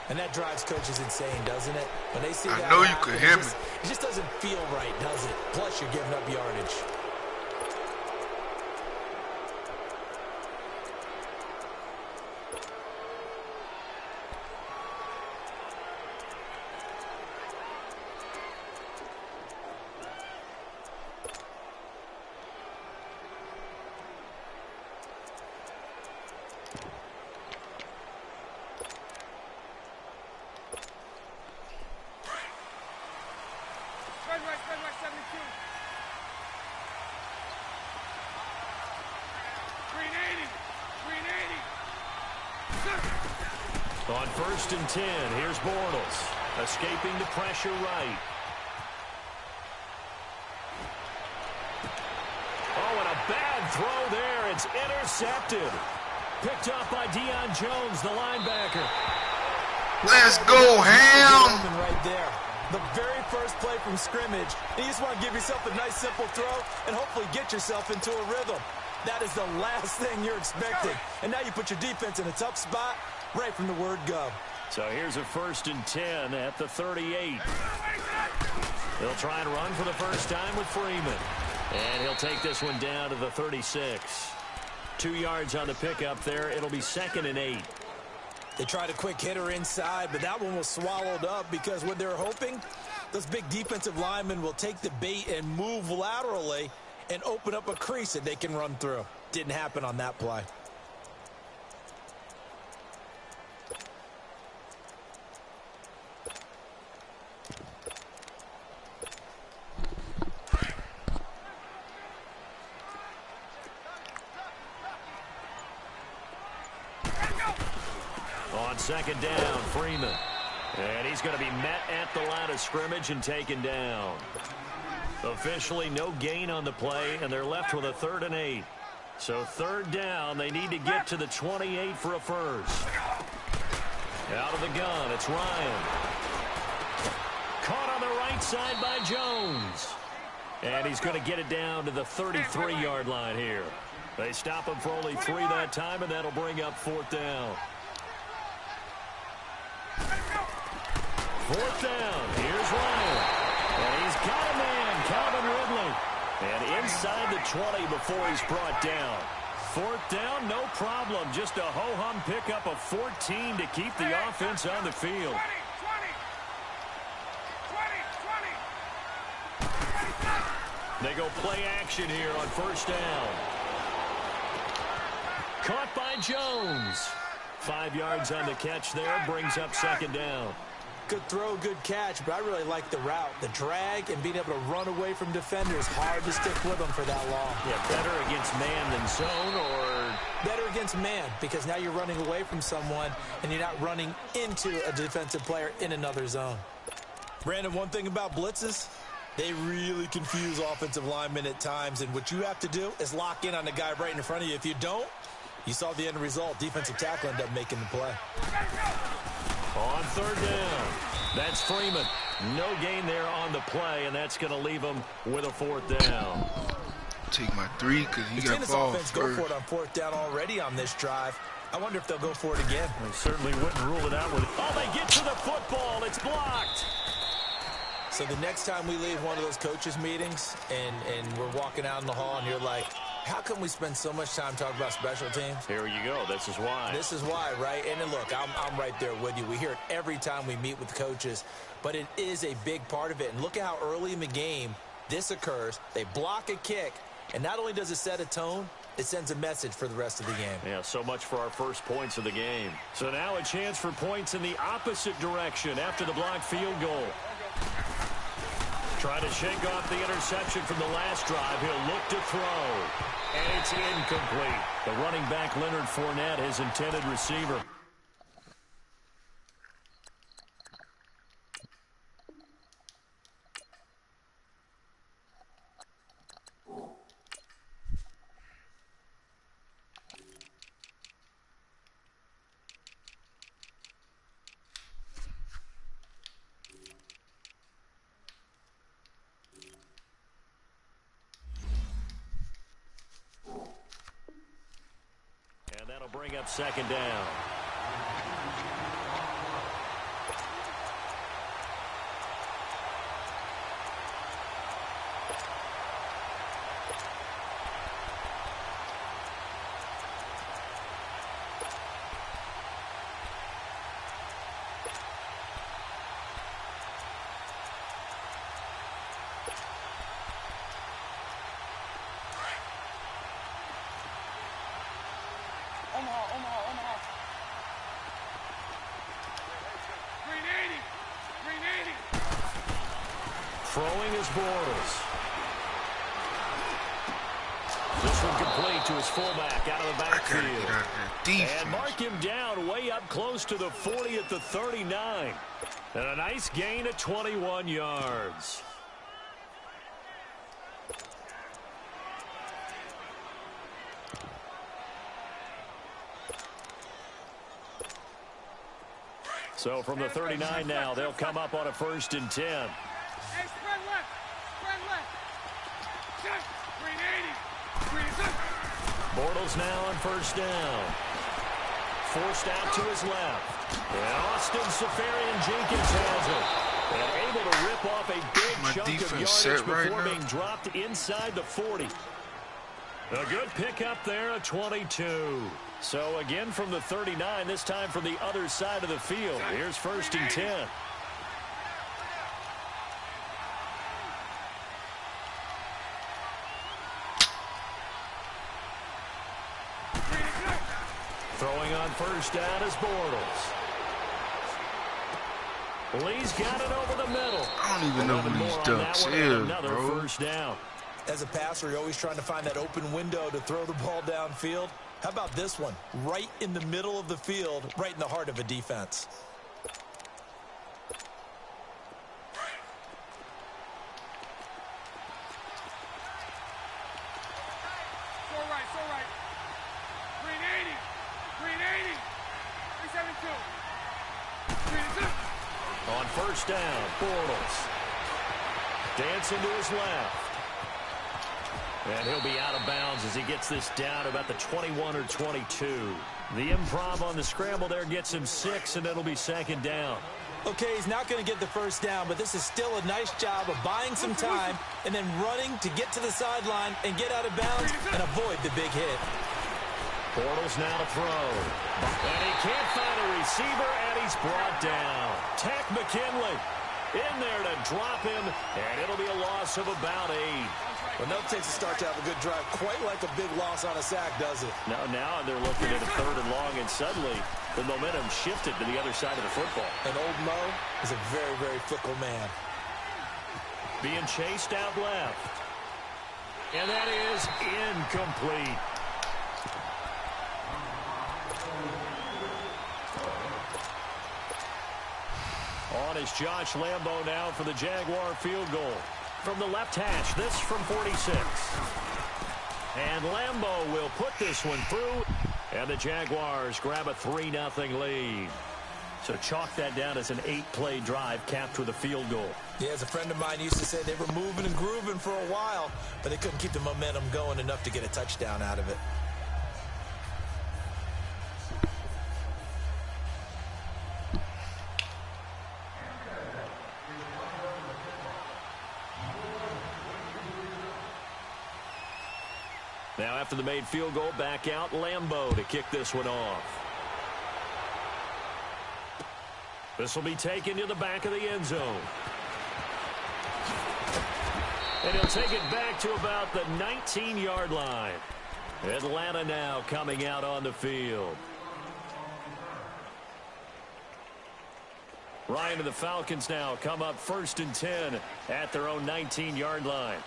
And that drives coaches insane, doesn't it? When they see I that know you happen, could hear me. it just doesn't feel right, does it? Plus, you're giving up yardage. On 1st and 10, here's Bortles, escaping the pressure right. Oh, and a bad throw there. It's intercepted. Picked up by Deion Jones, the linebacker. Let's go, Ham! Right there. The very first play from scrimmage. You just want to give yourself a nice, simple throw and hopefully get yourself into a rhythm. That is the last thing you're expecting. And now you put your defense in a tough spot right from the word go. So here's a 1st and 10 at the 38. They'll try and run for the first time with Freeman. And he'll take this one down to the 36. 2 yards on the pickup there. It'll be 2nd and 8. They tried a quick hitter inside, but that one was swallowed up because what they're hoping, those big defensive linemen will take the bait and move laterally and open up a crease that they can run through. Didn't happen on that play. On 2nd down, Freeman. And he's going to be met at the line of scrimmage and taken down. Officially no gain on the play, and they're left with a 3rd and 8. So 3rd down, they need to get to the 28 for a first. Out of the gun, it's Ryan. Caught on the right side by Jones. And he's going to get it down to the 33-yard line here. They stop him for only 3 that time, and that'll bring up 4th down. 4th down. Here's Ryan. And he's got a man, Calvin Ridley. And inside the 20 before he's brought down. 4th down, no problem. Just a ho-hum pickup of 14 to keep the offense on the field. They go play action here on 1st down. Caught by Jones. 5 yards on the catch there, brings up 2nd down. Good throw, good catch, but I really like the route. The drag and being able to run away from defenders. Hard to stick with them for that long. Yeah, better against man than zone, or? Better against man, because now you're running away from someone and you're not running into a defensive player in another zone. Brandon, one thing about blitzes, they really confuse offensive linemen at times, and what you have to do is lock in on the guy right in front of you. If you don't, you saw the end result. Defensive tackle ended up making the play. On 3rd down, that's Freeman. No gain there on the play, and that's going to leave him with a 4th down. Take my 3 because he got this ball offense first. go for it on 4th down already on this drive. I wonder if they'll go for it again. They certainly wouldn't rule it out with it. Oh, they get to the football. It's blocked. So the next time we leave one of those coaches meetings and we're walking out in the hall and you're like, how come we spend so much time talking about special teams? Here you go. This is why. This is why, right? And then look, I'm right there with you. We hear it every time we meet with coaches, but it is a big part of it. And look at how early in the game this occurs. They block a kick, and not only does it set a tone, it sends a message for the rest of the game. Yeah, so much for our first points of the game. So now a chance for points in the opposite direction after the blocked field goal. Try to shake off the interception from the last drive. He'll look to throw. And it's incomplete. The running back, Leonard Fournette, his intended receiver. Bring up 2nd down. Throwing is Bortles. This one complete to his fullback out of the backfield. And mark him down way up close to the 40 at the 39. And a nice gain of 21 yards. So from the 39 now, they'll come up on a 1st and 10. Hey, spread left. Spread left. Check. Green 80. Bortles now on 1st down. Forced out to his left. And Austin Safarian-Jenkins has it. And able to rip off a big chunk of yardage before being dropped inside the 40. A good pickup there at 22. So again from the 39, this time from the other side of the field. Here's 1st and 10. Throwing on 1st down is Bortles. Lee's got it over the middle. I don't even know who these ducks is, another bro. 1st down. As a passer, you're always trying to find that open window to throw the ball downfield. How about this one? Right in the middle of the field, right in the heart of a defense. So right. Green 80. Green 80. 372. On 1st down, Bortles. Dancing to his left. And he'll be out of bounds as he gets this down about the 21 or 22. The improv on the scramble there gets him 6, and it'll be 2nd down. Okay, he's not going to get the 1st down, but this is still a nice job of buying some time and then running to get to the sideline and get out of bounds and avoid the big hit. Bortles now to throw. And he can't find a receiver, and he's brought down. Tech McKinley in there to drop him, and it'll be a loss of about 8. Well, no, it takes a start to have a good drive. Quite like a big loss on a sack, does it? Now they're looking at a 3rd and long, and suddenly the momentum shifted to the other side of the football. And old Mo is a very, very fickle man. Being chased out left. And that is incomplete. On is Josh Lambo now for the Jaguar field goal. From the left hash, this from 46. And Lambo will put this one through. And the Jaguars grab a 3-0 lead. So chalk that down as an 8-play drive capped with a field goal. Yeah, as a friend of mine used to say, they were moving and grooving for a while, but they couldn't keep the momentum going enough to get a touchdown out of it. Now after the made field goal, back out Lambo to kick this one off. This will be taken to the back of the end zone. And he'll take it back to about the 19-yard line. Atlanta now coming out on the field. Ryan and the Falcons now come up 1st and 10 at their own 19-yard line.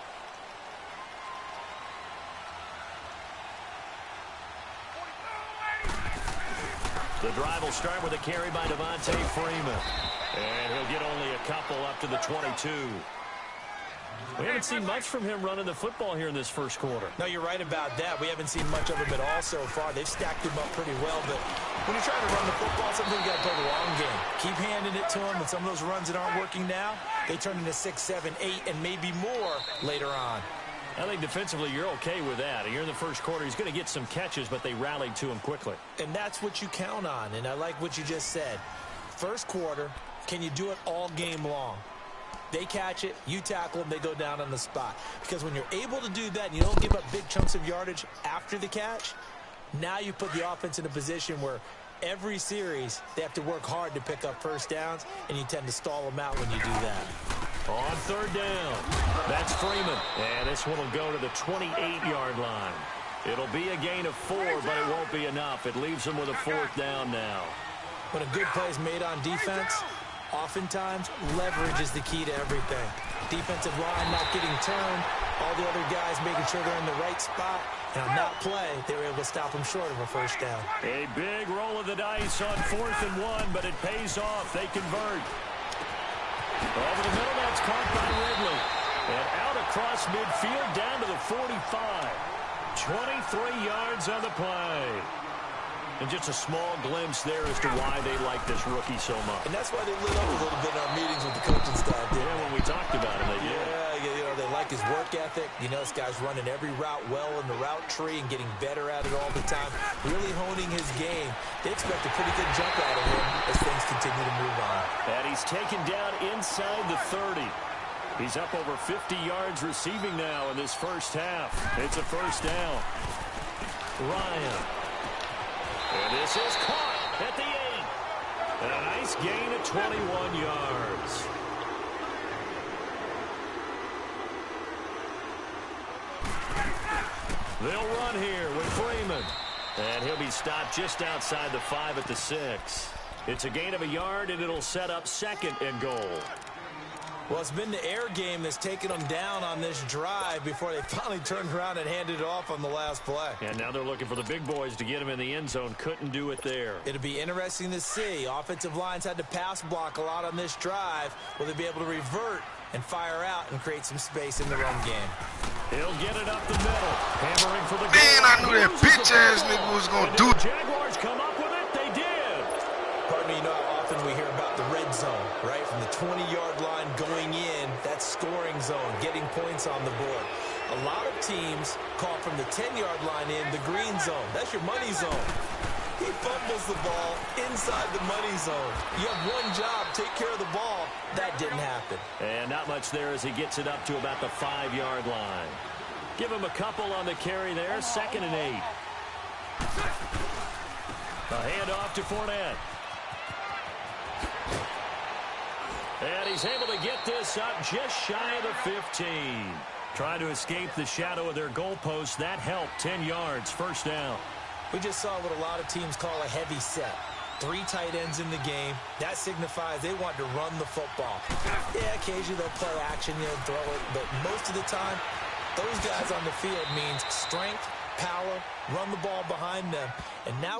The drive will start with a carry by Devontae Freeman. And he'll get only a couple up to the 22. We haven't seen much from him running the football here in this 1st quarter. No, you're right about that. We haven't seen much of him at all so far. They've stacked him up pretty well, but when you're trying to run the football, sometimes you got to play the long game. Keep handing it to him, and some of those runs that aren't working now, they turn into 6, 7, 8, and maybe more later on. I think defensively you're okay with that. Here in the 1st quarter, he's going to get some catches, but they rallied to him quickly. And that's what you count on, and I like what you just said. 1st quarter, can you do it all game long? They catch it, you tackle them, they go down on the spot. Because when you're able to do that and you don't give up big chunks of yardage after the catch, now you put the offense in a position where every series they have to work hard to pick up 1st downs, and you tend to stall them out when you do that. On 3rd down, that's Freeman. And this one will go to the 28-yard line. It'll be a gain of 4, but it won't be enough. It leaves them with a 4th down now. When a good play is made on defense, oftentimes leverage is the key to everything. Defensive line not getting turned. All the other guys making sure they're in the right spot. And on that play, they were able to stop him short of a first down. A big roll of the dice on 4th and 1, but it pays off. They convert. Over the middle, that's caught by Ridley. And out across midfield, down to the 45. 23 yards on the play. And just a small glimpse there as to why they like this rookie so much. And that's why they lit up a little bit in our meetings with the coaching staff. Yeah, when we talked about him, they did. Yeah, you know, they like his work ethic. You know, this guy's running every route well in the route tree and getting better at it all the time. Really honing his game. They expect a pretty good jump out of him as things continue to move on. And he's taken down inside the 30. He's up over 50 yards receiving now in this first half. It's a first down. Ryan. And this is caught at the 8. And a nice gain of 21 yards. They'll run here with Freeman. And he'll be stopped just outside the 5 at the 6. It's a gain of a yard, and it'll set up 2nd and goal. Well, it's been the air game that's taken them down on this drive before they finally turned around and handed it off on the last play. And now they're looking for the big boys to get him in the end zone. Couldn't do it there. It'll be interesting to see. Offensive lines had to pass block a lot on this drive. Will they be able to revert and fire out and create some space in the run game? He'll get it up the middle. Hammering for the goal. Man, I knew that bitch-ass nigga was going to do it. Jaguars come up with it. They did. Pardon me, you know how often we hear about the red zone, right? From the 20-yard line going in, that's scoring zone, getting points on the board. A lot of teams call from the 10-yard line in the green zone. That's your money zone. He fumbles the ball inside the money zone. You have one job, take care of the ball. That didn't happen. And not much there as he gets it up to about the 5-yard line. Give him a couple on the carry there. 2nd and 8. A handoff to Fournette. And he's able to get this up just shy of the 15. Trying to escape the shadow of their goalpost. That helped. 10 yards. First down. We just saw what a lot of teams call a heavy set. 3 tight ends in the game. That signifies they want to run the football. Yeah, occasionally they'll play action, you know, throw it. But most of the time, those guys on the field means strength, power, run the ball behind them. And now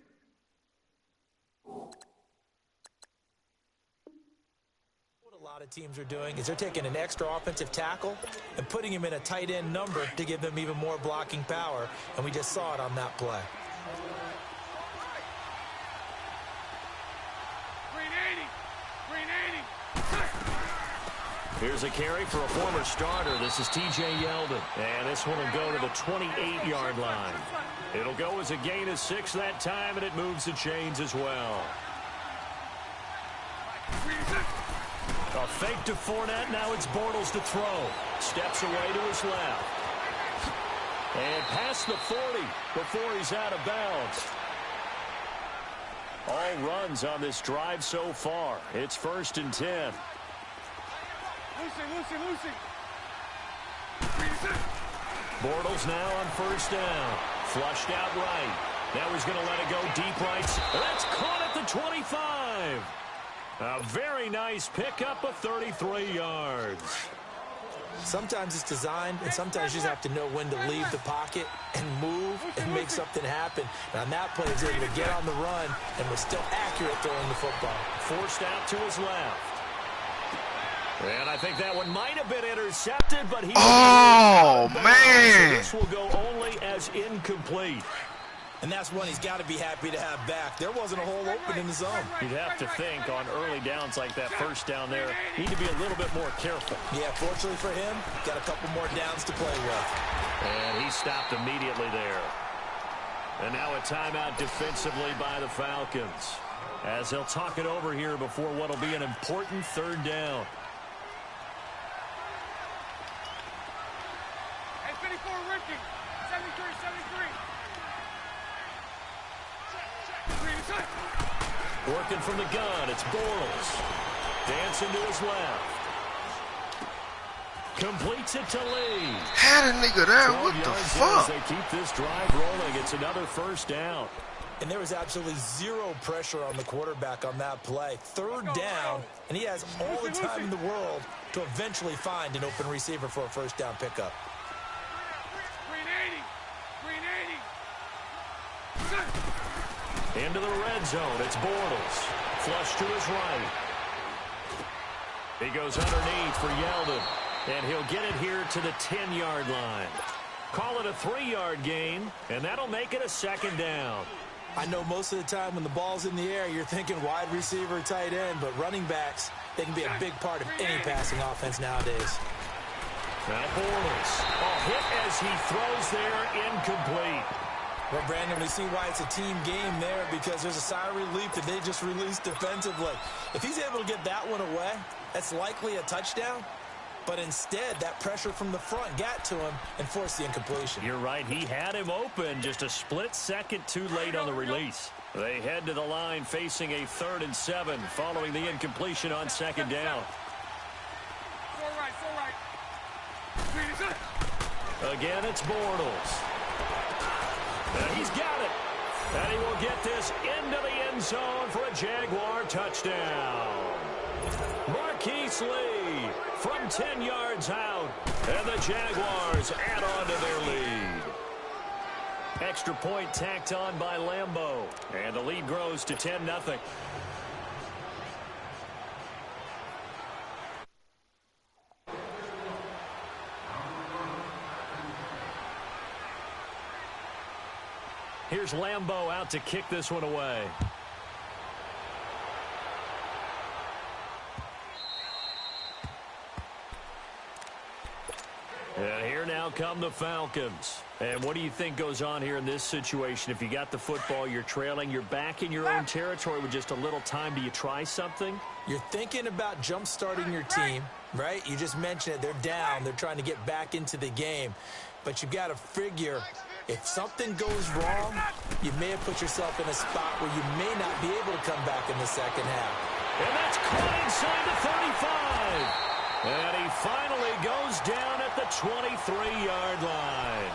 what a lot of teams are doing is they're taking an extra offensive tackle and putting him in a tight end number to give them even more blocking power. And we just saw it on that play. Here's a carry for a former starter. This is T.J. Yeldon. And this one will go to the 28-yard line. It'll go as a gain of 6 that time, and it moves the chains as well. A fake to Fournette. Now it's Bortles to throw. Steps away to his left. And past the 40 before he's out of bounds. All runs on this drive so far. It's 1st and 10. Lucy. Bortles now on 1st down. Flushed out right. Now he's going to let it go deep right. That's caught at the 25. A very nice pickup of 33 yards. Sometimes it's designed, and sometimes you just have to know when to leave the pocket and move and make something happen. And on that play, he was able to get on the run and was still accurate throwing the football. Forced out to his left. And I think that one might have been intercepted, but he... Oh, man! So this will go only as incomplete. And that's one he's got to be happy to have back. There wasn't a hole open in the zone. You'd have to think on early downs like that 1st down there, need to be a little bit more careful. Yeah, fortunately for him, got a couple more downs to play with. And he stopped immediately there. And now a timeout defensively by the Falcons, as they'll talk it over here before what will be an important 3rd down. Hey, 54 Ripken, 73. Working from the gun, it's Bortles. Dancing to his left. Completes it to Lee. Had a nigga there, what the fuck? As they keep this drive rolling, it's another 1st down. And there was absolutely zero pressure on the quarterback on that play. Third down, and he has all the time in the world to eventually find an open receiver for a first down pickup. Into the red zone, it's Bortles. Flush to his right. He goes underneath for Yeldon, and he'll get it here to the 10-yard line. Call it a 3-yard gain, and that'll make it a second down. I know most of the time when the ball's in the air, you're thinking wide receiver, tight end, but running backs, they can be a big part of any passing offense nowadays. Now Bortles. A hit as he throws there, incomplete. Well, Brandon, we see why it's a team game there, because there's a sigh of relief that they just released defensively. If he's able to get that one away, that's likely a touchdown. But instead, that pressure from the front got to him and forced the incompletion. You're right. He had him open, just a split second too late on the release. They head to the line facing a 3rd and 7 following the incompletion on second down. Again, it's Bortles. And he's got it. And he will get this into the end zone for a Jaguar touchdown. Marquise Lee from 10 yards out. And the Jaguars add on to their lead. Extra point tacked on by Lambeau. And the lead grows to 10-0. Here's Lambeau out to kick this one away. And here now come the Falcons. And what do you think goes on here in this situation? If you got the football, you're trailing, you're back in your own territory with just a little time. Do you try something? You're thinking about jump-starting your team, right? You just mentioned it. They're down. They're trying to get back into the game. But you've got to figure, if something goes wrong, you may have put yourself in a spot where you may not be able to come back in the second half. And that's caught inside the 35. And he finally goes down at the 23-yard line.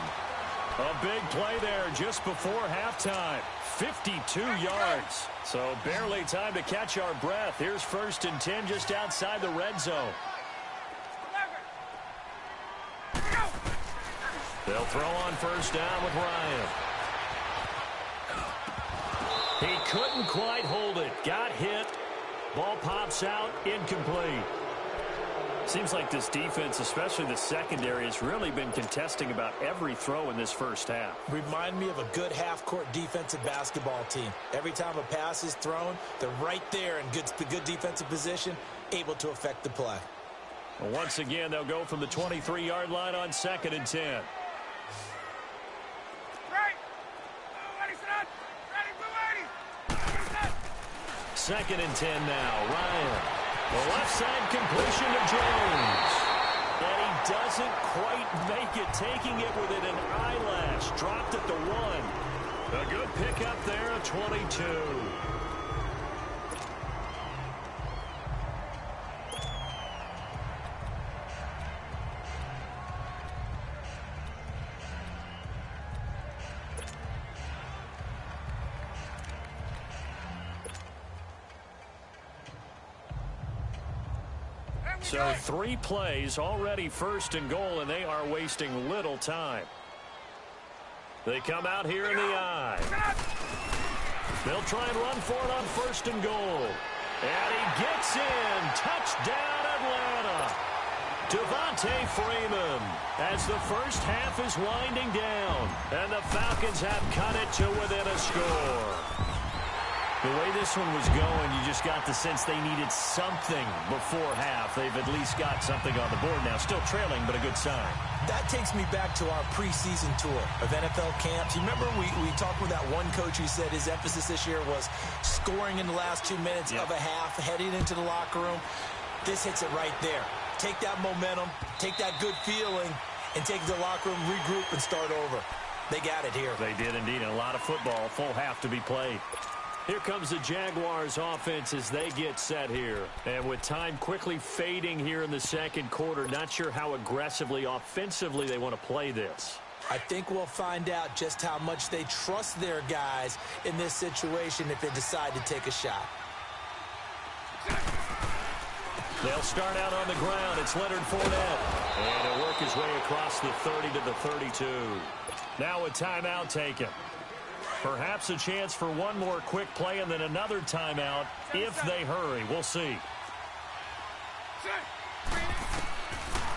A big play there just before halftime. 52 yards. So barely time to catch our breath. Here's 1st and 10 just outside the red zone. They'll throw on 1st down with Ryan. He couldn't quite hold it. Got hit. Ball pops out. Incomplete. Seems like this defense, especially the secondary, has really been contesting about every throw in this first half. Remind me of a good half-court defensive basketball team. Every time a pass is thrown, they're right there in good defensive position, able to affect the play. Well, once again, they'll go from the 23-yard line on 2nd and 10. Second and 10 now. Ryan. The left side completion to Jones. And he doesn't quite make it, taking it within an eyelash. Dropped at the 1. A good pickup there at 22. So 3 plays, already 1st and goal, and they are wasting little time. They come out here in the I. They'll try and run for it on 1st and goal. And he gets in. Touchdown, Atlanta. Devontae Freeman as the first half is winding down. And the Falcons have cut it to within a score. The way this one was going, you just got the sense they needed something before half. They've at least got something on the board now. Still trailing, but a good sign. That takes me back to our preseason tour of NFL camps. You remember we talked with that one coach who said his emphasis this year was scoring in the last 2 minutes of a half, heading into the locker room. This hits it right there. Take that momentum, take that good feeling, and take it to the locker room, regroup, and start over. They got it here. They did indeed. And a lot of football, full half to be played. Here comes the Jaguars offense as they get set here. And with time quickly fading here in the second quarter, not sure how aggressively, offensively they want to play this. I think we'll find out just how much they trust their guys in this situation if they decide to take a shot. They'll start out on the ground. It's Leonard Fournette. And he'll work his way across the 30 to the 32. Now a timeout taken. Perhaps a chance for one more quick play and then another timeout if they hurry. We'll see.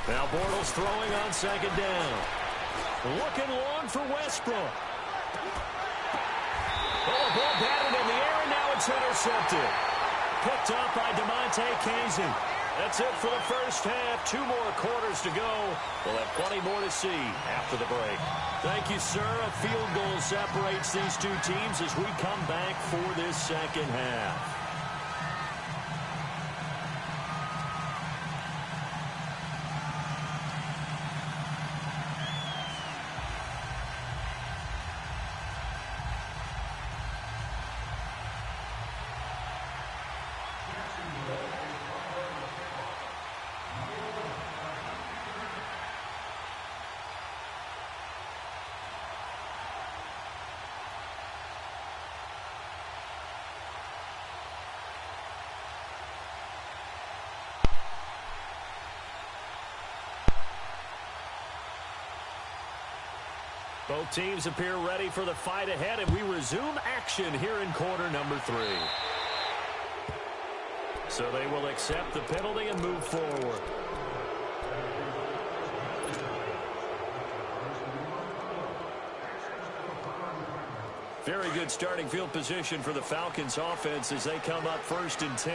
Now Bortles throwing on second down. Looking long for Westbrook. Oh, the ball batted in the air, and now it's intercepted. Picked up by DeMonte Casey. That's it for the first half. 2 more quarters to go. We'll have plenty more to see after the break. Thank you, sir. A field goal separates these two teams as we come back for this second half. Both teams appear ready for the fight ahead, and we resume action here in quarter number 3. So they will accept the penalty and move forward. Very good starting field position for the Falcons offense as they come up 1st and 10.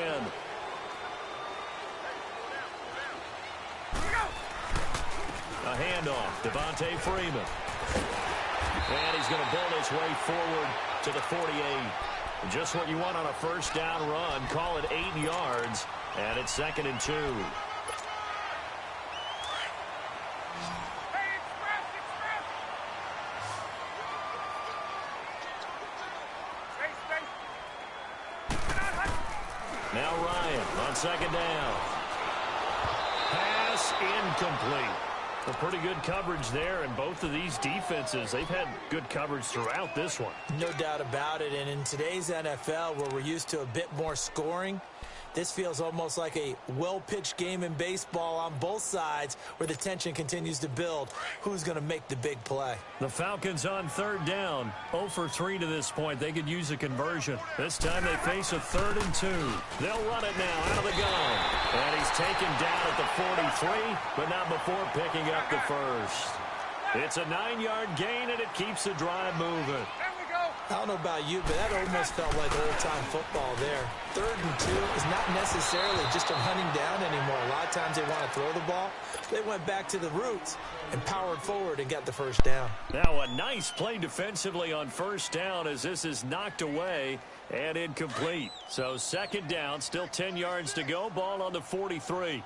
A handoff, Devontae Freeman. And he's going to build his way forward to the 48. Just what you want on a first down run. Call it 8 yards, and it's 2nd and 2. Now Ryan on 2nd down. Pass incomplete. Well, pretty good coverage there, and both of these defenses, they've had good coverage throughout this one. No doubt about it, and in today's NFL, where we're used to a bit more scoring, this feels almost like a well-pitched game in baseball on both sides where the tension continues to build. Who's going to make the big play? The Falcons on 3rd down. 0 for 3 to this point. They could use a conversion. This time they face a 3rd and 2. They'll run it now out of the gun. And he's taken down at the 43, but not before picking up the first. It's a 9-yard gain, and it keeps the drive moving. I don't know about you, but that almost felt like old-time football there. 3rd and 2 is not necessarily just a running down anymore. A lot of times they want to throw the ball. They went back to the roots and powered forward and got the first down. Now a nice play defensively on 1st down as this is knocked away and incomplete. So 2nd down, still 10 yards to go. Ball on the 43.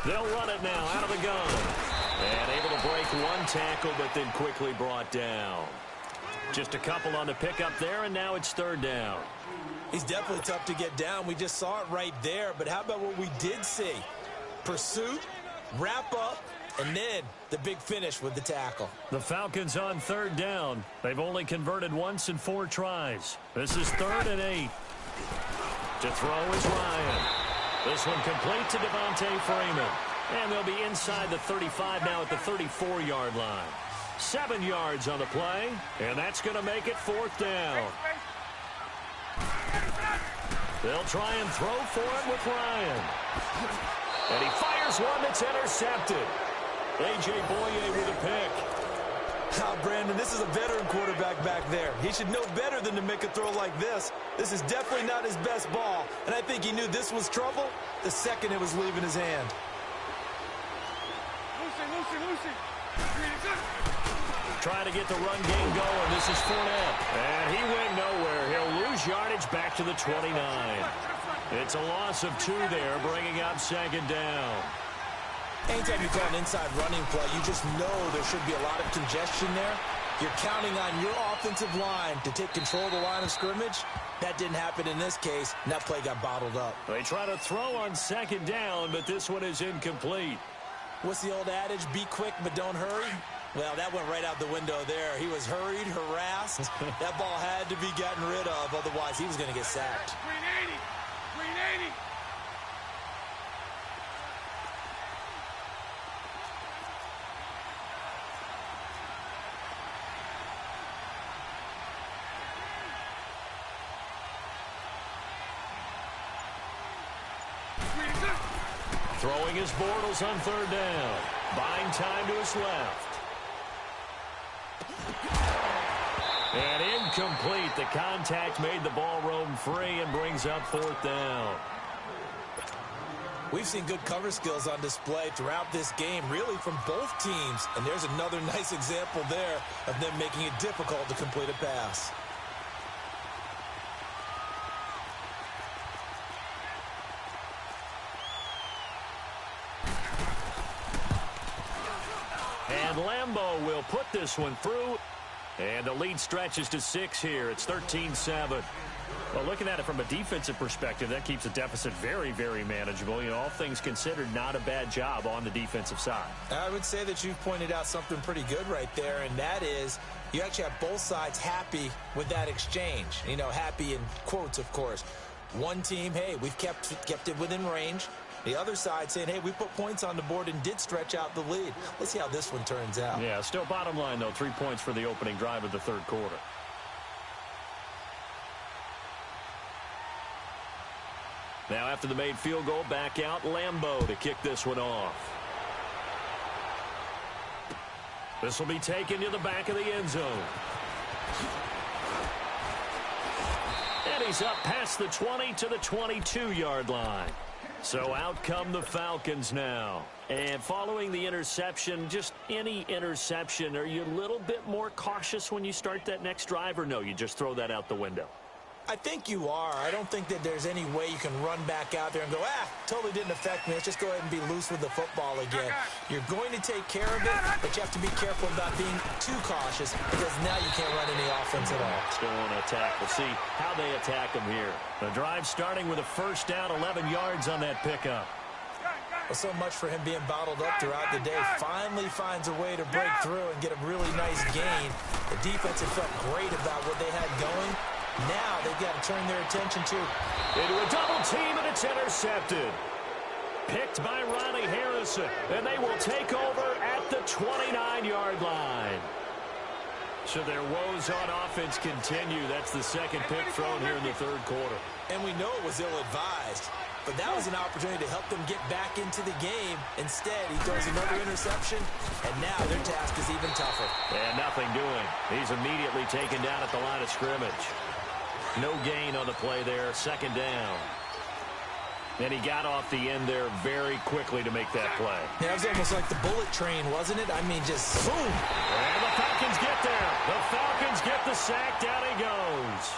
They'll run it now out of the gun. And able to break one tackle, but then quickly brought down. Just a couple on the pickup there, and now it's 3rd down. He's definitely tough to get down. We just saw it right there. But how about what we did see? Pursuit, wrap up, and then the big finish with the tackle. The Falcons on 3rd down. They've only converted once in 4 tries. This is 3rd and 8. To throw is Ryan. This one complete to Devontae Freeman. And they'll be inside the 35 now at the 34-yard line. 7 yards on the play, and that's going to make it 4th down. They'll try and throw for it with Ryan. And he fires one that's intercepted. A.J. Boye with a pick. Now, Brandon, this is a veteran quarterback back there. He should know better than to make a throw like this. This is definitely not his best ball, and I think he knew this was trouble the second it was leaving his hand. Trying to get the run game going. This is Fournette. And he went nowhere. He'll lose yardage back to the 29. It's a loss of 2 there, bringing up 2nd down. Anytime you call an inside running play, you just know there should be a lot of congestion there. You're counting on your offensive line to take control of the line of scrimmage. That didn't happen in this case, and that play got bottled up. They try to throw on 2nd down, but this one is incomplete. What's the old adage? Be quick, but don't hurry. Well, that went right out the window there. He was hurried, harassed. That ball had to be gotten rid of, otherwise he was going to get sacked. Green 80. Green 80. Throwing his Bortles on third down. Buying time to his left. And incomplete. The contact made the ball roam free and brings up fourth down. We've seen good cover skills on display throughout this game, really from both teams. And there's another nice example there of them making it difficult to complete a pass. And Lambeau will put this one through. And the lead stretches to 6 here. It's 13-7. Well, looking at it from a defensive perspective, that keeps the deficit very, very manageable. You know, all things considered, not a bad job on the defensive side. I would say that you've pointed out something pretty good right there, and that is you actually have both sides happy with that exchange. You know, happy in quotes, of course. One team, hey, we've kept it within range. The other side saying, hey, we put points on the board and did stretch out the lead. Let's see how this one turns out. Yeah, still bottom line, though, 3 points for the opening drive of the third quarter. Now after the made field goal, back out Lambeau to kick this one off. This will be taken to the back of the end zone. And he's up past the 20 to the 22-yard line. So out come the Falcons now. And following the interception, just any interception, are you a little bit more cautious when you start that next drive, or no, you just throw that out the window? I think you are. I don't think that there's any way you can run back out there and go, totally didn't affect me. Let's just go ahead and be loose with the football again. You're going to take care of it, but you have to be careful about being too cautious because now you can't run any offense at all. Still want to attack. We'll see how they attack them here. The drive starting with a first down, 11 yards on that pickup. Well, so much for him being bottled up throughout the day. Finally finds a way to break through and get a really nice gain. The defense had felt great about what they had going. Now they've got to turn their attention to into a double team, and it's intercepted. Picked by Ronnie Harrison, and they will take over at the 29-yard line. So their woes on offense continue. That's the second pick thrown here in the third quarter. And we know it was ill-advised, but that was an opportunity to help them get back into the game. Instead, he throws another interception, and now their task is even tougher. And nothing doing. He's immediately taken down at the line of scrimmage. No gain on the play there, second down. And he got off the end there very quickly to make that play. Yeah, it was almost like the bullet train, wasn't it? I mean, just boom. And the Falcons get there. The Falcons get the sack. Down he goes.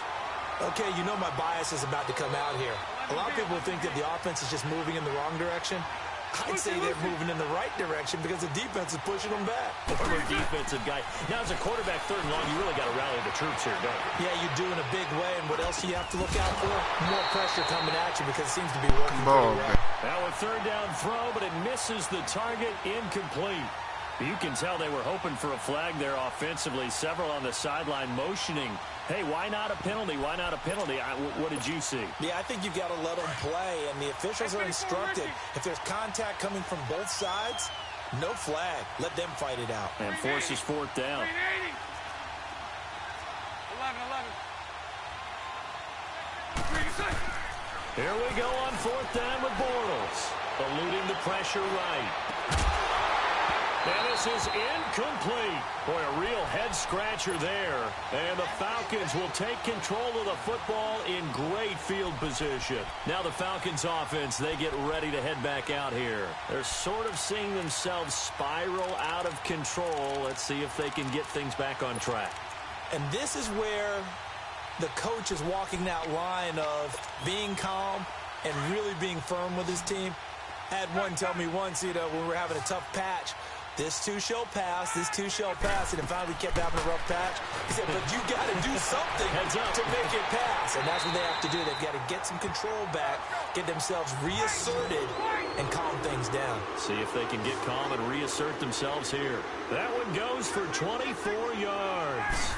Okay, you know my bias is about to come out here. A lot of people think that the offense is just moving in the wrong direction. I'd say they're moving in the right direction because the defense is pushing them back. Former defensive guy. Now, as a quarterback, third and long, you really got to rally the troops here, don't you? Yeah, you do in a big way. And what else do you have to look out for? More pressure coming at you because it seems to be working pretty well. Now a third down throw, but it misses the target, incomplete. You can tell they were hoping for a flag there offensively. Several on the sideline motioning. Hey, why not a penalty? Why not a penalty? What did you see? Yeah, I think you've got to let them play, and the officials are instructed. If there's contact coming from both sides, no flag. Let them fight it out. And forces fourth down. 11. Here we go on fourth down with Bortles. Eluding the pressure right. And this is incomplete. Boy, a real head-scratcher there. And the Falcons will take control of the football in great field position. Now the Falcons offense, they get ready to head back out here. They're sort of seeing themselves spiral out of control. Let's see if they can get things back on track. And this is where the coach is walking that line of being calm and really being firm with his team. I had one tell me once, when we were having a tough patch, This too shall pass. This too shall pass. And it finally kept having a rough patch. He said, but you got to do something to make it pass. And that's what they have to do. They've got to get some control back, get themselves reasserted, and calm things down. See if they can get calm and reassert themselves here. That one goes for 24 yards.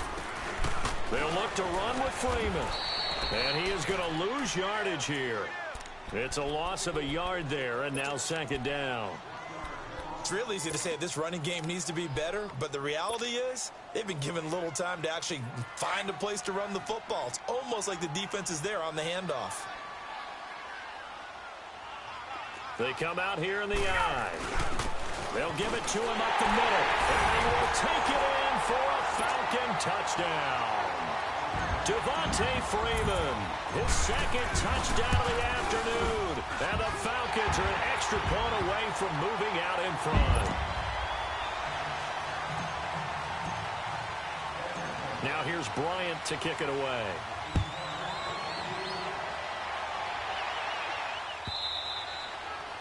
They'll look to run with Freeman. And he is going to lose yardage here. It's a loss of a yard there, and now second down. It's real easy to say this running game needs to be better, but the reality is they've been given little time to actually find a place to run the football. It's almost like the defense is there on the handoff. They come out here in the eye. They'll give it to him up the middle, and he will take it in for a Falcon touchdown. Devontae Freeman, his second touchdown of the afternoon. And the Falcons are an extra point away from moving out in front. Now here's Bryant to kick it away.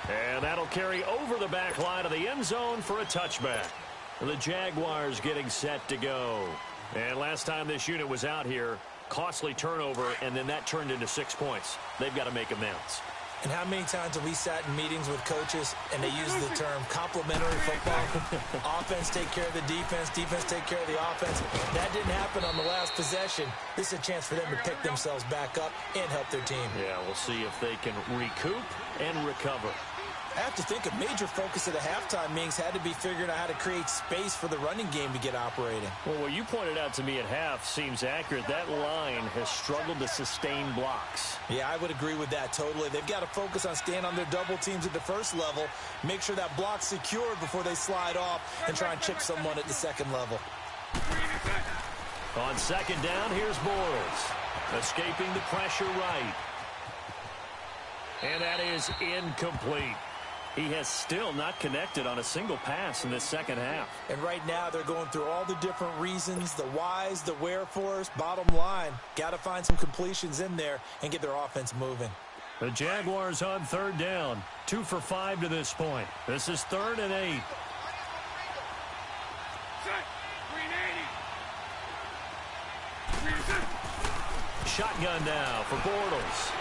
And that'll carry over the back line of the end zone for a touchback. The Jaguars getting set to go. And last time this unit was out here, costly turnover, and then that turned into 6 points. They've got to make amends. And how many times have we sat in meetings with coaches and they use the term complementary football? Offense take care of the defense, defense take care of the offense. That didn't happen on the last possession. This is a chance for them to pick themselves back up and help their team. Yeah, we'll see if they can recoup and recover. I have to think a major focus of the halftime meetings had to be figuring out how to create space for the running game to get operating. Well, what you pointed out to me at half seems accurate. That line has struggled to sustain blocks. Yeah, I would agree with that totally. They've got to focus on staying on their double teams at the first level, make sure that block's secured before they slide off and try and chip someone at the second level. On second down, here's Bortles, escaping the pressure right. And that is incomplete. He has still not connected on a single pass in this second half. And right now they're going through all the different reasons, the whys, the wherefores. Bottom line, got to find some completions in there and get their offense moving. The Jaguars on third down, 2 for 5 to this point. This is 3rd and 8. Shotgun now for Bortles.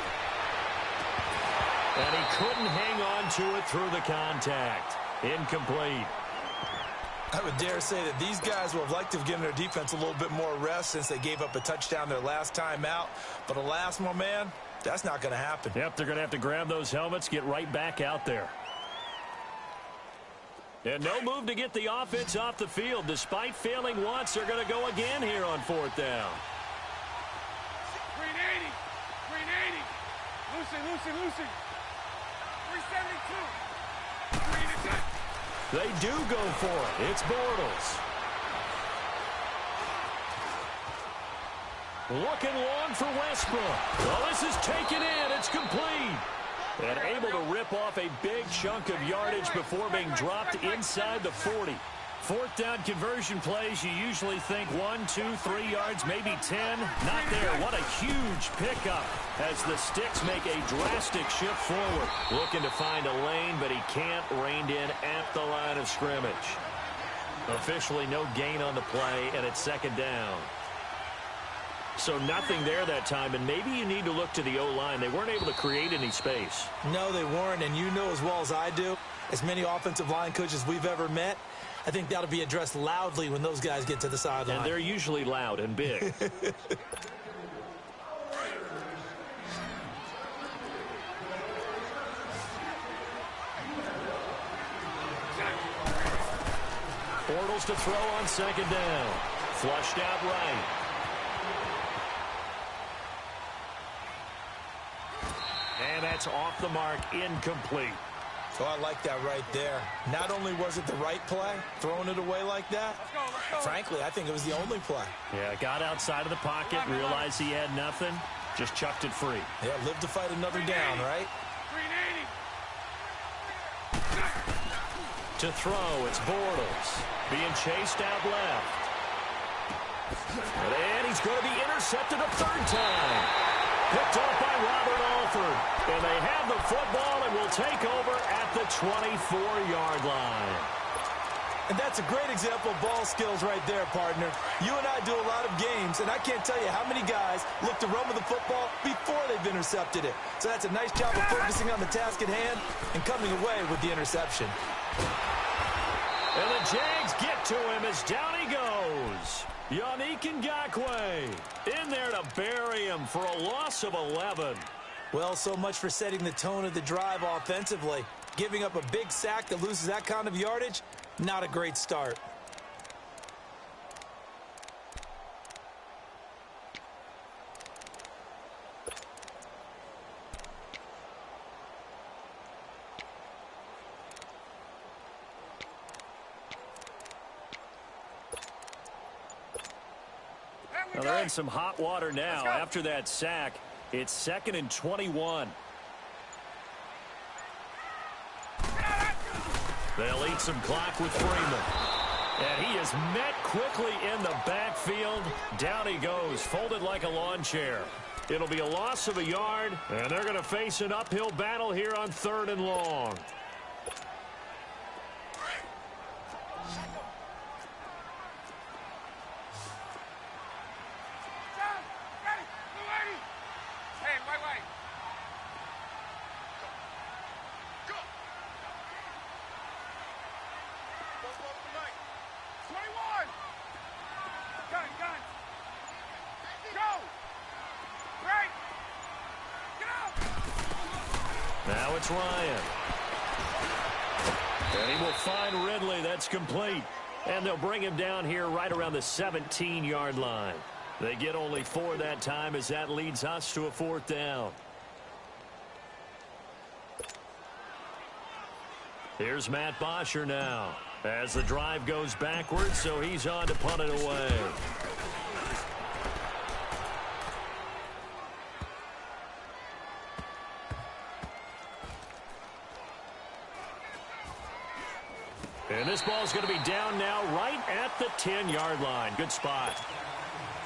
And he couldn't hang on to it through the contact. Incomplete. I would dare say that these guys would have liked to have given their defense a little bit more rest since they gave up a touchdown their last time out. But alas, my man, that's not going to happen. Yep, they're going to have to grab those helmets, get right back out there. And no move to get the offense off the field. Despite failing once, they're going to go again here on 4th down. 380. Lucy. 372. They do go for it. It's Bortles. Looking long for Westbrook. Well, this is taken in. It's complete. And able to rip off a big chunk of yardage before being dropped inside the 40. 4th down conversion plays, you usually think 1, 2, 3 yards, maybe 10. Not there. What a huge pickup as the Sticks make a drastic shift forward. Looking to find a lane, but he can't. Reined in at the line of scrimmage. Officially no gain on the play, and it's second down. So nothing there that time, and maybe you need to look to the O-line. They weren't able to create any space. No, they weren't, and you know as well as I do, as many offensive line coaches we've ever met, I think that'll be addressed loudly when those guys get to the sideline. And they're usually loud and big. Bortles to throw on second down. Flushed out right. And that's off the mark, incomplete. So I like that right there. Not only was it the right play, throwing it away like that, frankly, I think it was the only play. Yeah, got outside of the pocket, realized he had nothing, just chucked it free. Yeah, live to fight another down, right? 380. To throw, it's Bortles. Being chased out left. And he's going to be intercepted a third time. Picked off by Robert Alford. And they have the football and will take over at the 24-yard line. And that's a great example of ball skills right there, partner. You and I do a lot of games, and I can't tell you how many guys look to run with the football before they've intercepted it. So that's a nice job of focusing on the task at hand and coming away with the interception. And the Jags get to him as down he goes. Yannick Ngakoue in there to bury him for a loss of 11. Well, so much for setting the tone of the drive offensively. Giving up a big sack that loses that kind of yardage, not a great start. Well, they're in some hot water now. After that sack, it's 2nd and 21. They'll eat some clock with Freeman. And he is met quickly in the backfield. Down he goes, folded like a lawn chair. It'll be a loss of a yard, and they're going to face an uphill battle here on 3rd and long. Now it's Ryan. And he will find Ridley. That's complete. And they'll bring him down here right around the 17-yard line. They get only 4 that time as that leads us to a 4th down. Here's Matt Bosher now as the drive goes backwards, so he's on to punt it away. And this ball's going to be down now right at the 10-yard line. Good spot.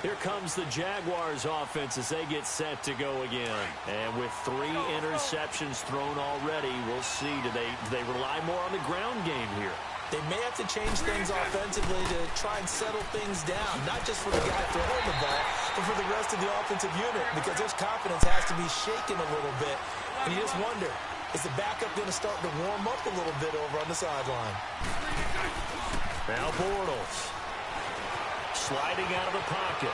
Here comes the Jaguars offense as they get set to go again. And with 3 interceptions thrown already, we'll see. Do they rely more on the ground game here? They may have to change things offensively to try and settle things down, not just for the guy throwing the ball, but for the rest of the offensive unit, because their confidence has to be shaken a little bit. And you just wonder, is the backup going to start to warm up a little bit over on the sideline? Now Bortles sliding out of the pocket.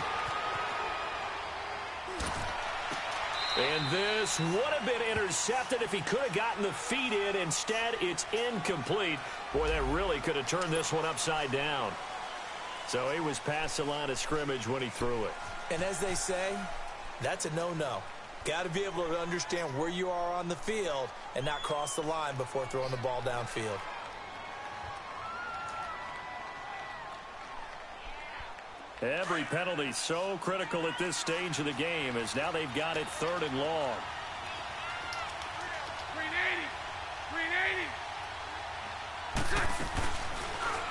And this would have been intercepted if he could have gotten the feet in. Instead, it's incomplete. Boy, that really could have turned this one upside down. So he was past the line of scrimmage when he threw it. And as they say, that's a no-no. Got to be able to understand where you are on the field and not cross the line before throwing the ball downfield. Every penalty so critical at this stage of the game as now they've got it 3rd and long. 380.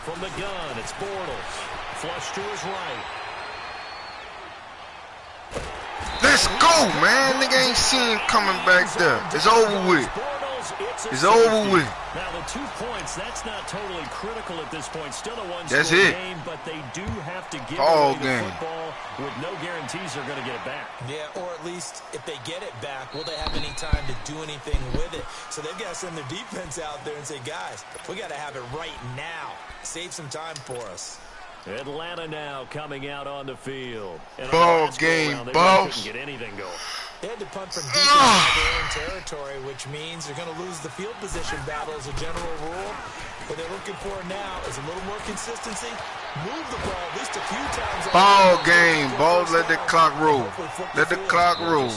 From the gun, it's Bortles. Flush to his right. Let's go, man. Nigga ain't seen him coming back there. It's over with. It's over with. Now, the 2 points, that's not totally critical at this point. Still a one-score game, but they do have to give away the football with no guarantees they're going to get it back. Yeah, or at least if they get it back, will they have any time to do anything with it? So they've got to send their defense out there and say, guys, we got to have it right now. Save some time for us. Atlanta now coming out on the field. Ball game, boss. Couldn't get anything going. They had to punt from deep inside their own territory, which means they're going to lose the field position battle as a general rule. What they're looking for now is a little more consistency. Move the ball at least a few times. Ball game, balls. Let the clock roll. Let the clock roll.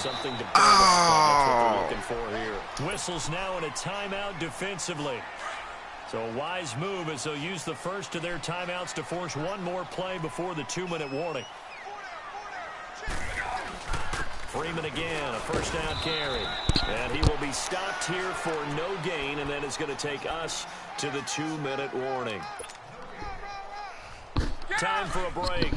Oh. Looking for here. Whistles now in a timeout defensively. So a wise move as they'll use the first of their timeouts to force one more play before the 2-minute warning. Freeman again, a first down carry. And he will be stopped here for no gain, and then it's going to take us to the 2-minute warning. Time for a break.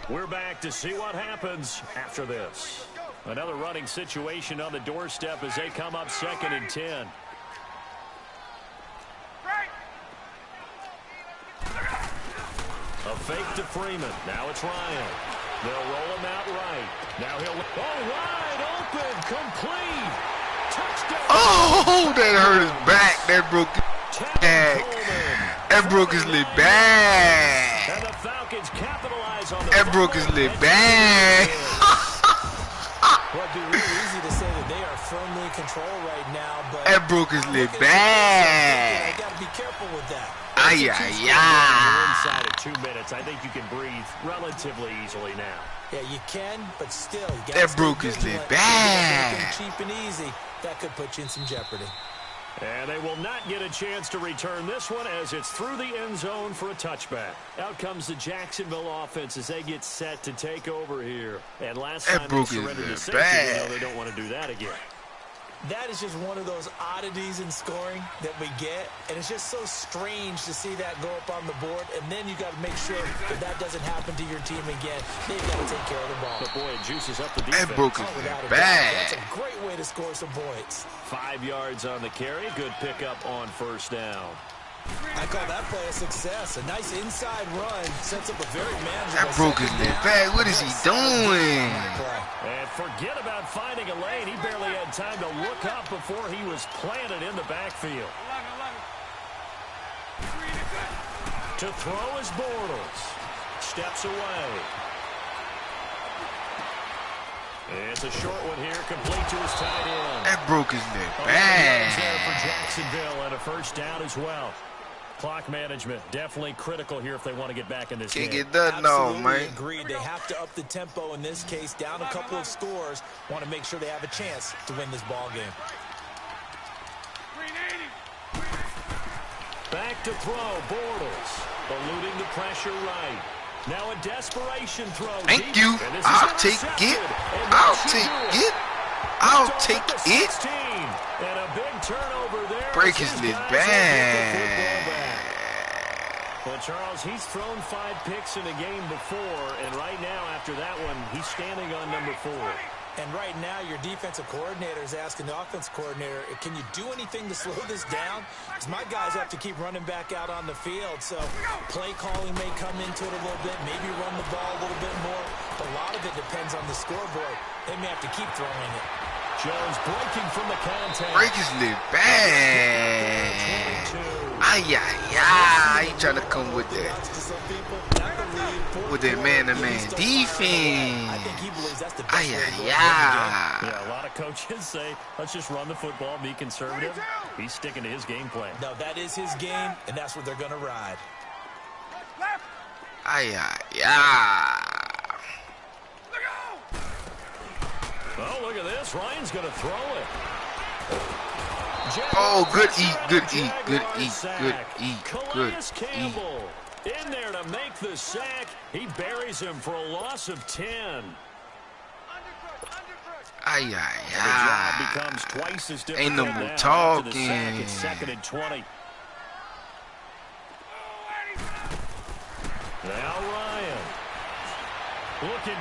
We're back to see what happens after this. Another running situation on the doorstep as they come up 2nd and 10. A fake to Freeman. Now it's Ryan. They'll roll him out right. Now he'll... Oh, wide open. Complete. Touchdown. Oh, that hurt his back. That broke his back. That broke his little back. And the Falcons capitalize on the... That broke his little back. Well, it'd be real easy to say that they are firmly in control right now, but... That broke his little back. I got to be careful with that. Ay, ay, ay. Inside of 2 minutes, I think you can breathe relatively easily now. Yeah, you can, but still, you got that broke his little back. Cheap and easy, that could put you in some jeopardy. And they will not get a chance to return this one as it's through the end zone for a touchback. Out comes the Jacksonville offense as they get set to take over here. And last time they surrendered to safety, they don't want to do that again. That is just one of those oddities in scoring that we get, and it's just so strange to see that go up on the board, and then you got to make sure that that doesn't happen to your team again. They've got to take care of the ball. But boy, it juices up the defense. That broke his back. That's a great way to score some points. 5 yards on the carry. Good pickup on first down. I call that play a success. A nice inside run sets up a very manageable... That broke his little back. What is he doing? And forget about finding a lane. He barely had time to look up before he was planted in the backfield. To throw is Bortles. Steps away. It's a short one here, complete to his tight end. That broke his little back. There for Jacksonville and a first down as well. Clock management definitely critical here if they want to get back in this game. Can't get that no, man. Agreed. They have to up the tempo in this case. Down a couple of scores. Want to make sure they have a chance to win this ball game. Back to throw, Bortles. Eluding the pressure right. Now a desperation throw. Thank you. I'll take it. I'll take it. I'll take it. And a big turnover there. Break his little back. Well, Charles, he's thrown 5 picks in a game before, and right now, after that one, he's standing on number 4. And right now, your defensive coordinator is asking the offensive coordinator, can you do anything to slow this down? Because my guys have to keep running back out on the field, so play calling may come into it a little bit, maybe run the ball a little bit more. But a lot of it depends on the scoreboard. They may have to keep throwing it. Jones breaking from the contact. Break his little back. Ay, ay, ay. He trying to come with that. With that man-to-man defense. Ay, ay, ay. Yeah, a lot of coaches say, let's just run the football, be conservative. He's sticking to his game plan. No, that is his game, and that's what they're going to ride. Ay, ay, ay. Oh, look at this. Ryan's going to throw it. Oh, good eat, good eat, good eat, good eat, good eat. In there to make the sack. He buries him for a loss of 10. Ay, ay, The job ay. becomes twice as difficult. Ain't no more now. After talking. the sack, it's 2nd and 20. Now Ryan.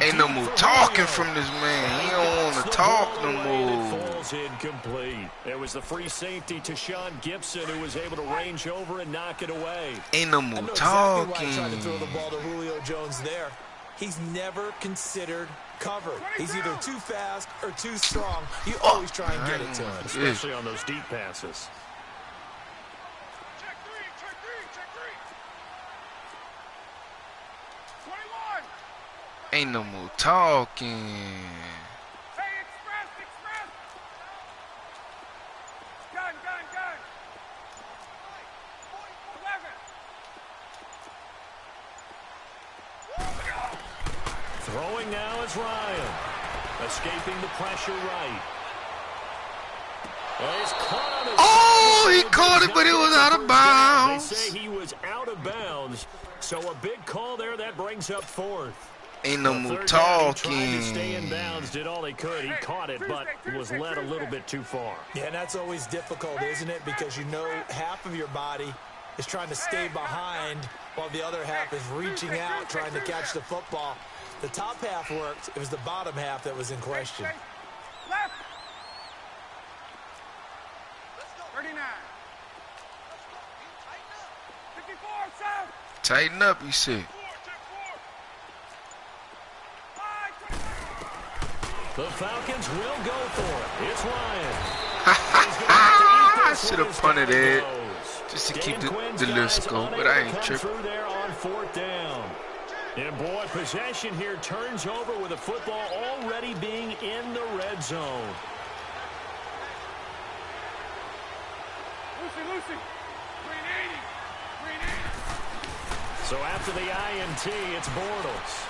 Ain't no more talking from this man. He don't want to talk no more. Falls incomplete. It was the free safety to Sean Gibson who was able to range over and knock it away. Ain't no more Exactly talking. why he tried to throw the ball to Julio Jones there. He's never considered covered. He's either too fast or too strong. You always try and get it to him. Especially on those deep passes. Check three, check three, check three. 21. Ain't no more talking. Hey, express, express. Gun, gun, gun. 11. Throwing now is Ryan. Escaping the pressure right. Well, he's caught on his He caught it, but it was out of bounds. They say he was out of bounds. So a big call there that brings up 4th. Ain't no more Tried talking. to stay in bounds, did all he could. He caught it, but was led a little bit too far. Yeah, and that's always difficult, isn't it? Because you know half of your body is trying to stay behind while the other half is reaching out, trying to catch the football. The top half worked. It was the bottom half that was in question. Left. 39. 54, south. Tighten up, he said. The Falcons will go for it. It's Ryan. I should have punted it just to keep the list going, but I ain't tripping. Through there on 4th down. And boy, possession here turns over with the football already being in the red zone. Lucy. 380. So after the INT, it's Bortles.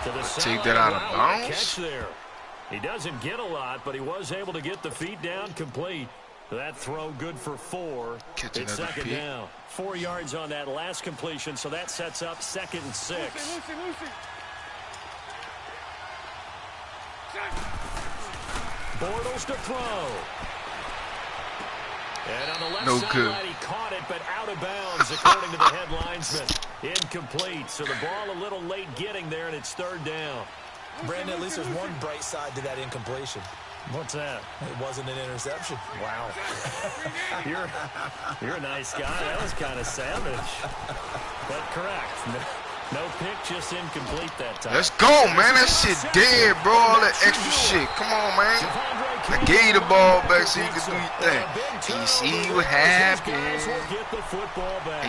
To the Take that out of bounds. Catch there. He doesn't get a lot, but he was able to get the feet down complete. That throw good for 4. It's 2nd down. 4 yards on that last completion, so that sets up 2nd and 6. Lucy. Bortles to throw. And on the left side, he caught it, but out of bounds, according to the head linesman. Incomplete, so the ball a little late getting there, and it's 3rd down. Brandon, at least there's one bright side to that incompletion. What's that? It wasn't an interception. Wow. You're a nice guy. That was kind of savage. But correct. No pick, just incomplete that time. Let's go, man. That shit dead, bro. All that extra shit. Come on, man. I gave you the ball back so you could do your thing. And you see what happened. And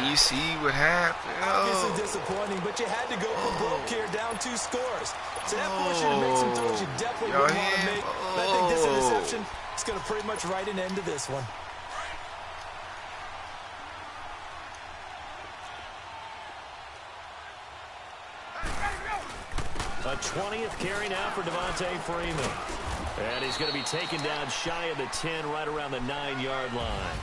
you see what happened. Obviously disappointing, but you had to go for broke here, down 2 scores. So that forced you to make some throws you definitely wouldn't want to make. But I think this interception is going to pretty much write an end to this one. A 20th carry now for Devontae Freeman. And he's going to be taken down shy of the 10, right around the 9-yard line.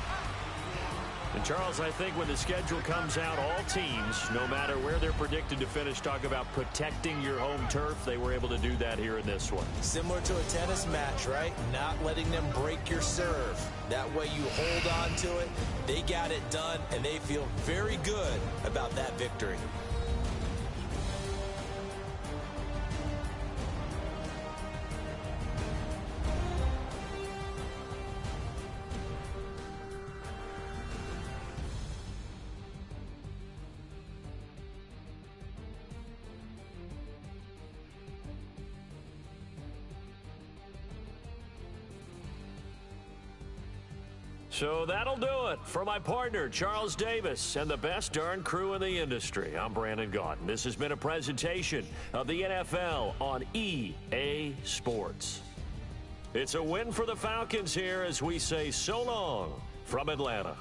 And Charles, I think when the schedule comes out, all teams, no matter where they're predicted to finish, talk about protecting your home turf. They were able to do that here in this one. Similar to a tennis match, right? Not letting them break your serve. That way you hold on to it. They got it done, and they feel very good about that victory. So that'll do it for my partner, Charles Davis, and the best darn crew in the industry. I'm Brandon Gaudin. This has been a presentation of the NFL on EA Sports. It's a win for the Falcons here as we say so long from Atlanta.